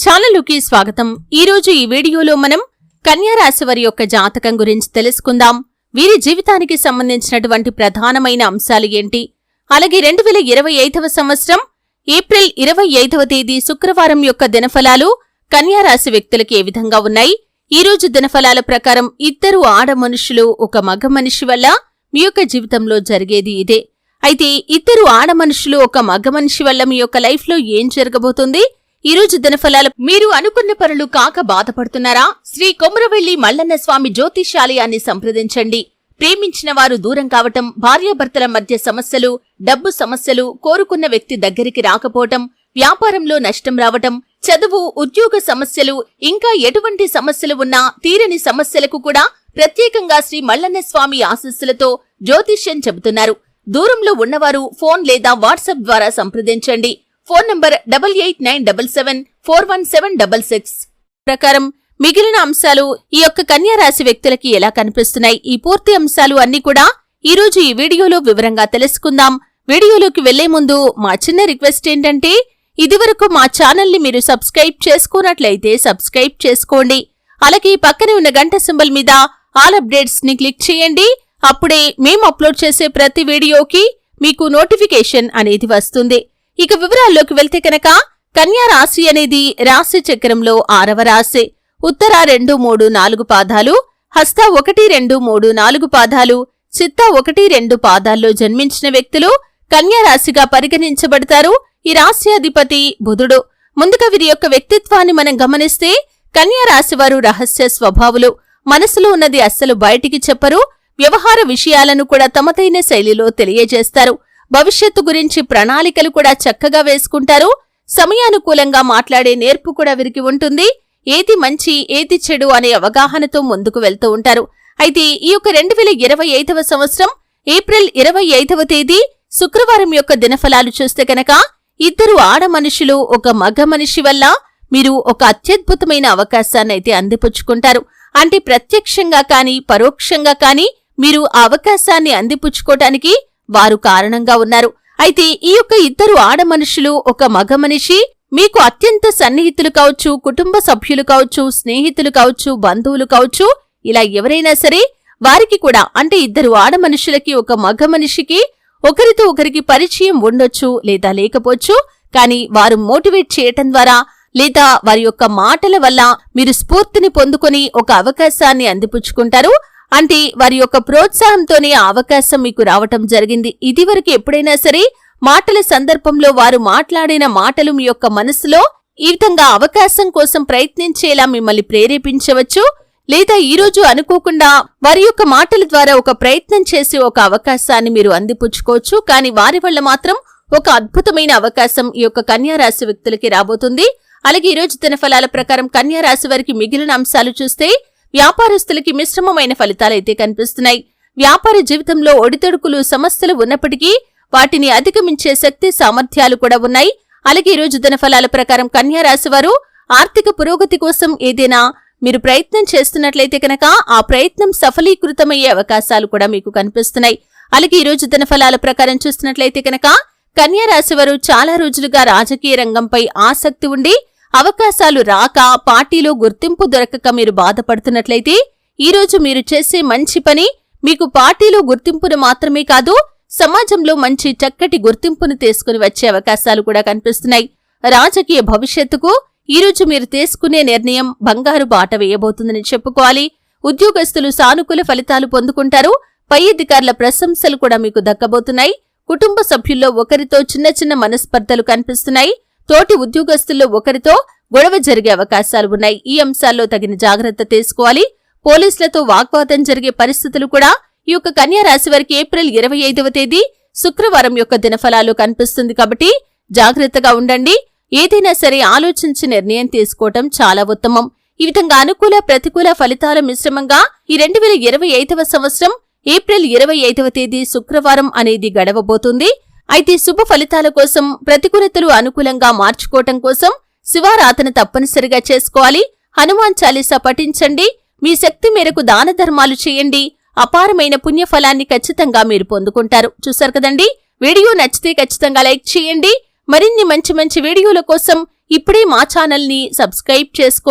ఛానలుకి స్వాగతం. ఈరోజు ఈ వీడియోలో మనం కన్యా రాశి వారి యొక్క జాతకం గురించి తెలుసుకుందాం. వీరి జీవితానికి సంబంధించినటువంటి ప్రధానమైన అంశాలు ఏంటి, అలాగే 2025వ సంవత్సరం ఏప్రిల్ 25వ తేదీ శుక్రవారం యొక్క దినఫలాలు కన్యా రాశి వ్యక్తులకి ఏ విధంగా ఉన్నాయి. ఈ రోజు దినఫలాల ప్రకారం ఇద్దరు ఆడ మనుషులు ఒక మగ మనిషి వల్ల మీ యొక్క జీవితంలో జరిగేది ఇదే. అయితే ఇద్దరు ఆడ మనుషులు ఒక మగ మనిషి వల్ల మీ యొక్క లైఫ్ లో ఏం జరగబోతుంది, ఈ రోజు దినఫలాలు మీరు అనుకున్న పనులు కాక బాధపడుతున్నారా? శ్రీ కొమరవెల్లి మల్లన్న స్వామి జ్యోతిషాలయాన్ని సంప్రదించండి. ప్రేమించిన వారు దూరం కావటం, భార్యాభర్తల మధ్య సమస్యలు, డబ్బు సమస్యలు, కోరుకున్న వ్యక్తి దగ్గరికి రాకపోవటం, వ్యాపారంలో నష్టం రావటం, చదువు, ఉద్యోగ సమస్యలు, ఇంకా ఎటువంటి సమస్యలు ఉన్నా తీరని సమస్యలకు కూడా ప్రత్యేకంగా శ్రీ మల్లన్న స్వామి ఆశీస్సులతో జ్యోతిష్యం చెబుతున్నారు. దూరంలో ఉన్నవారు ఫోన్ లేదా వాట్సాప్ ద్వారా సంప్రదించండి. ఫోన్ నంబర్ 8897741766 ప్రకారం మిగిలిన అంశాలు ఈ యొక్క కన్యా రాశి వ్యక్తులకి ఎలా కనిపిస్తున్నాయి, ఈ పూర్తి అంశాలు అన్ని కూడా ఈ రోజు ఈ వీడియోలో వివరంగా తెలుసుకుందాం. వీడియోలోకి వెళ్లే ముందు మా చిన్న రిక్వెస్ట్ ఏంటంటే, ఇదివరకు మా ఛానల్ ని మీరు సబ్స్క్రైబ్ చేసుకున్నట్లయితే సబ్స్క్రైబ్ చేసుకోండి. అలాగే పక్కనే ఉన్న గంట సింబల్ మీద ఆల్ అప్డేట్స్ ని క్లిక్ చేయండి. అప్పుడే మేము అప్లోడ్ చేసే ప్రతి వీడియోకి మీకు నోటిఫికేషన్ అనేది వస్తుంది. ఇక వివరాల్లోకి వెళ్తే కనుక కన్యా రాశి అనేది రాశి చక్రంలో 6వ రాశి. ఉత్తర 2, 3, 4 పాదాలు, హస్త 1, 2, 3, 4 పాదాలు, చిత్త 1, 2 పాదాల్లో జన్మించిన వ్యక్తులు కన్యా రాశిగా పరిగణించబడతారు. ఈ రాశి అధిపతి బుధుడు. ముందుగా వీరి యొక్క వ్యక్తిత్వాన్ని మనం గమనిస్తే కన్యా రాశి వారు రహస్య స్వభావులు. మనసులో ఉన్నది అస్సలు బయటికి చెప్పరు. వ్యవహార విషయాలను కూడా తమదైన శైలిలో తెలియజేస్తారు. భవిష్యత్తు గురించి ప్రణాళికలు కూడా చక్కగా వేసుకుంటారు. సమయానుకూలంగా మాట్లాడే నేర్పు కూడా వీరికి ఉంటుంది. ఏది మంచి ఏది చెడు అనే అవగాహనతో ముందుకు వెళ్తూ ఉంటారు. అయితే ఈ యొక్క 2025వ సంవత్సరం ఏప్రిల్ 25వ తేదీ శుక్రవారం యొక్క దినఫలాలు చూస్తే కనుక ఇద్దరు ఆడ మనుషులు ఒక మగ మనిషి వల్ల మీరు ఒక అత్యద్భుతమైన అవకాశాన్నైతే అందిపుచ్చుకుంటారు. అంటే ప్రత్యక్షంగా కాని పరోక్షంగా కాని మీరు ఆ అవకాశాన్ని అందిపుచ్చుకోవటానికి వారు కారణంగా ఉన్నారు. అయితే ఈ యొక్క ఇద్దరు ఆడ మనుషులు ఒక మగ మనిషి మీకు అత్యంత సన్నిహితులు కావచ్చు, కుటుంబ సభ్యులు కావచ్చు, స్నేహితులు కావచ్చు, బంధువులు కావచ్చు, ఇలా ఎవరైనా సరే వారికి కూడా, అంటే ఇద్దరు ఆడ మనుషులకి ఒక మగ మనిషికి ఒకరితో ఒకరికి పరిచయం ఉండొచ్చు లేదా లేకపోవచ్చు. కానీ వారు మోటివేట్ చేయటం ద్వారా లేదా వారి యొక్క మాటల వల్ల మీరు స్ఫూర్తిని పొందుకొని ఒక అవకాశాన్ని అందిపుచ్చుకుంటారు. అంటే వారి యొక్క ప్రోత్సాహంతోనే ఆ అవకాశం మీకు రావటం జరిగింది. ఇదివరకు ఎప్పుడైనా సరే మాటల సందర్భంలో వారు మాట్లాడిన మాటలు మీ యొక్క మనసులో ఈ విధంగా అవకాశం కోసం ప్రయత్నించేలా మిమ్మల్ని ప్రేరేపించవచ్చు. లేదా ఈరోజు అనుకోకుండా వారి యొక్క మాటల ద్వారా ఒక ప్రయత్నం చేసి ఒక అవకాశాన్ని మీరు అందిపుచ్చుకోవచ్చు. కానీ వారి వల్ల మాత్రం ఒక అద్భుతమైన అవకాశం ఈ యొక్క కన్యా రాశి వ్యక్తులకి రాబోతుంది. అలాగే ఈరోజు దినఫలాల ప్రకారం కన్యా రాశి వారికి మిగిలిన అంశాలు చూస్తే వ్యాపారస్తులకి మిశ్రమమైన ఫలితాలైతే కనిపిస్తున్నాయి. వ్యాపార జీవితంలో ఒడిదొడుకులు సమస్యలు ఉన్నప్పటికీ వాటిని అధిగమించే శక్తి సామర్థ్యాలు కూడా ఉన్నాయి. అలాగే ఈరోజు దినఫలాల ప్రకారం కన్యా రాశి వారు ఆర్థిక పురోగతి కోసం ఏదైనా మీరు ప్రయత్నం చేస్తున్నట్లయితే కనుక ఆ ప్రయత్నం సఫలీకృతమయ్యే అవకాశాలు కూడా మీకు కనిపిస్తున్నాయి. అలాగే ఈరోజు దినఫలాల ప్రకారం చూస్తున్నట్లయితే కనుక కన్యా రాశి వారు చాలా రోజులుగా రాజకీయ రంగంపై ఆసక్తి ఉండి అవకాశాలు రాక పార్టీలో గుర్తింపు దొరకక మీరు బాధపడుతున్నట్లయితే ఈ రోజు మీరు చేసే మంచి పని మీకు పార్టీలో గుర్తింపును మాత్రమే కాదు, సమాజంలో మంచి చక్కటి గుర్తింపును తీసుకుని వచ్చే అవకాశాలు కూడా కనిపిస్తున్నాయి. రాజకీయ భవిష్యత్తుకు ఈ రోజు మీరు తీసుకునే నిర్ణయం బంగారు బాట వేయబోతుందని చెప్పుకోవాలి. ఉద్యోగస్తులు సానుకూల ఫలితాలు పొందుకుంటారు. పై అధికారుల ప్రశంసలు కూడా మీకు దక్కబోతున్నాయి. కుటుంబ సభ్యుల్లో ఒకరితో చిన్న చిన్న మనస్పర్ధలు కనిపిస్తున్నాయి. తోటి ఉద్యోగస్తుల్లో ఒకరితో గొడవ జరిగే అవకాశాలు ఉన్నాయి. ఈ అంశాల్లో తగిన జాగ్రత్త తీసుకోవాలి. పోలీసులతో వాగ్వాదం జరిగే పరిస్థితులు కూడా ఈ యొక్క కన్యా రాశి వారికి ఏప్రిల్ 25వ తేదీ శుక్రవారం యొక్క దినఫలాలు కనిపిస్తుంది. కాబట్టి జాగ్రత్తగా ఉండండి. ఏదైనా సరే ఆలోచించి నిర్ణయం తీసుకోవటం చాలా ఉత్తమం. ఈ విధంగా అనుకూల ప్రతికూల ఫలితాల మిశ్రమంగా ఈ 2025వ సంవత్సరం ఏప్రిల్ 25వ తేదీ శుక్రవారం అనేది గడవబోతుంది. అయితే శుభ ఫలితాల కోసం ప్రతికూలతలు అనుకూలంగా మార్చుకోవటం కోసం శివారాధన తప్పనిసరిగా చేసుకోవాలి. హనుమాన్ చాలీసా పఠించండి. మీ శక్తి మేరకు దాన ధర్మాలు చేయండి. అపారమైన పుణ్యఫలాన్ని ఖచ్చితంగా మీరు పొందుకుంటారు. చూశారు కదండి. వీడియో నచ్చితే ఖచ్చితంగా లైక్ చేయండి. మరిన్ని మంచి మంచి వీడియోల కోసం ఇప్పుడే మా ఛానల్ని సబ్స్క్రైబ్ చేసుకోండి.